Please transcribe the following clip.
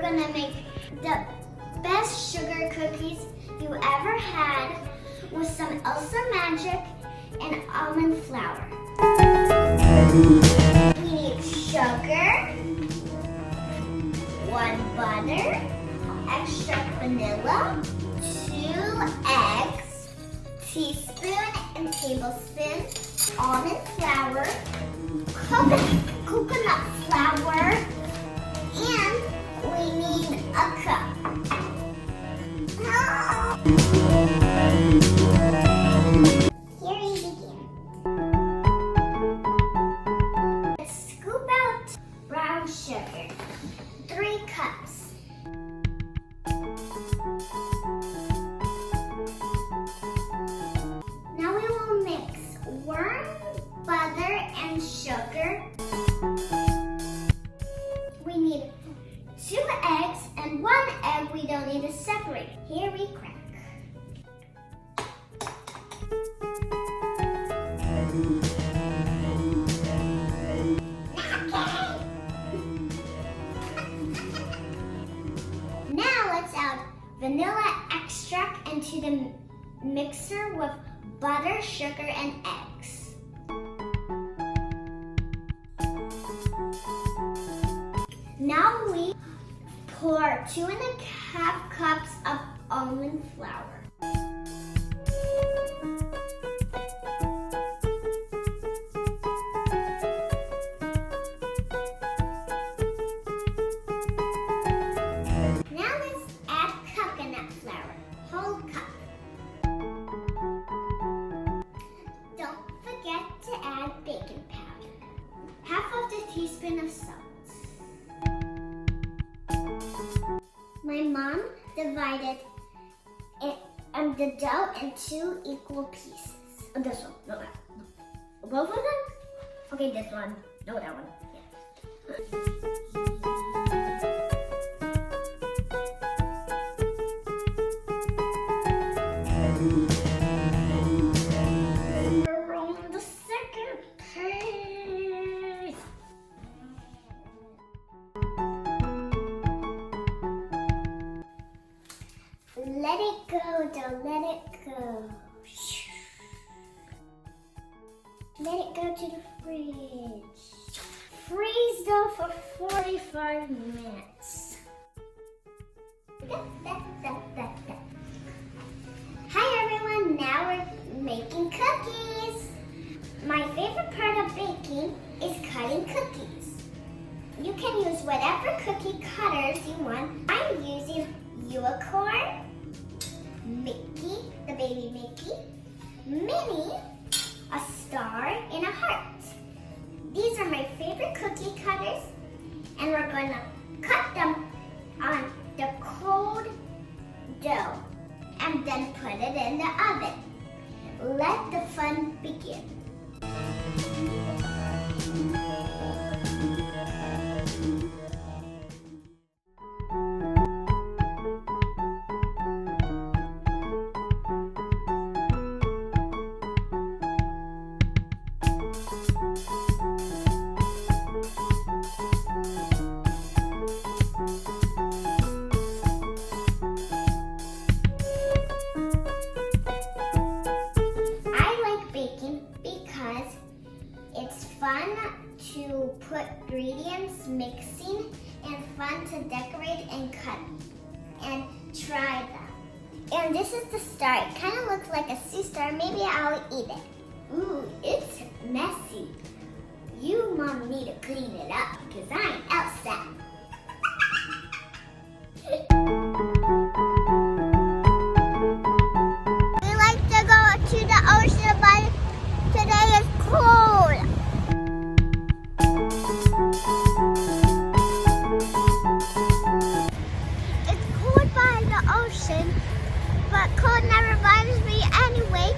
gonna make the best sugar cookies you ever had with some Elsa Magic and almond flour. We need sugar, 1 butter, extra vanilla, 2 eggs, teaspoon and tablespoon, almond flour, coconut flour, and we need a cup. Here we begin. Let's scoop out brown sugar, 3 cups. Now we will mix warm butter and sugar. We need 2 eggs and 1 egg we don't need to separate. Here we crack. Now let's add vanilla extract into the mixer with butter, sugar, and eggs. Now we pour 2½ cups of almond flour. Now let's add coconut flour, whole cup. Don't forget to add baking powder, 1/2 teaspoon of salt. My mom divided the dough in 2 equal pieces. This one, no, that. No. Both of them? Okay, this one. No, that one. We're on the second piece. Let it go, don't let it go. Let it go to the fridge. Freeze dough for 45 minutes. Hi everyone, now we're making cookies. My favorite part of baking is cutting cookies. You can use whatever cookie cutters you want. I'm using unicorn, Mickey, the baby Mickey, Minnie, a star, and a heart. These are my favorite cookie cutters, and we're going to cut them on the cold dough and then put it in the oven. Let the fun begin. Fun to put ingredients mixing and fun to decorate and cut and try them. And this is the star. It kind of looks like a sea star. Maybe I'll eat it. Ooh, it's messy. You, Mom, need to clean it up because I'm Elsa. We like to go to the ocean, but today is cold. It's cold by the ocean, but cold never bothers me anyway